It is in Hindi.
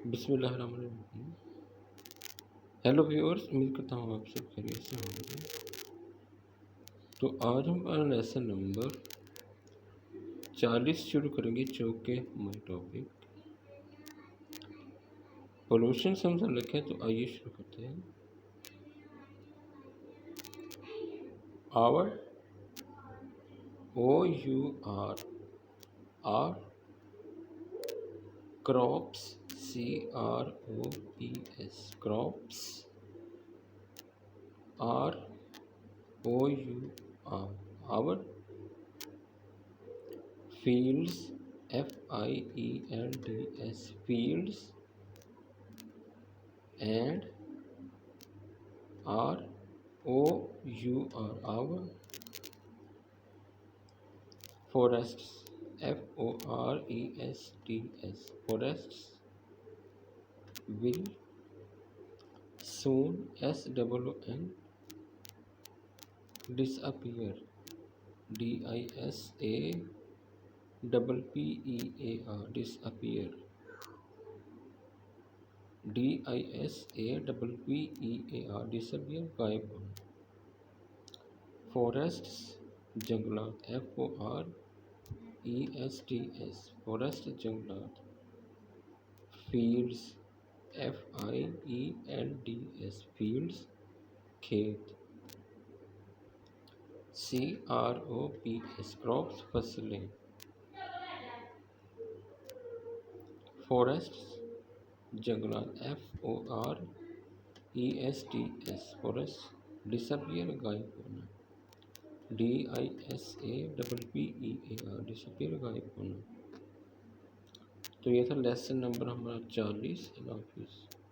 बिस्मिल्लाहिर्रहमानिर्रहीम। हेलो व्यूअर्स, उम्मीद करता हूँ आप सब खैरियत से होंगे। तो आज हम अपना लेसन नंबर 40 शुरू करेंगे, जो कि हमारे टॉपिक पोल्यूशन से हम लिखे। तो आइए शुरू करते हैं। Our OUR crops CROPS crops ROUR our fields FIELDS fields and ROUR our forests FORESTS forests will soon SOON disappear DISAPPEAR disappear DISAPPEAR disappear गायब होना। forests जंगलात FORESTS forest जंगलात। fields FIELDS fields खेत। CROPS crops फसलें। forests जंगलात FORESTS forest disappear गायब होना। DISAPPEAR disappear गायब होना। तो ये था लेसन नंबर हमारा 40। अल्लाह हाफिज़।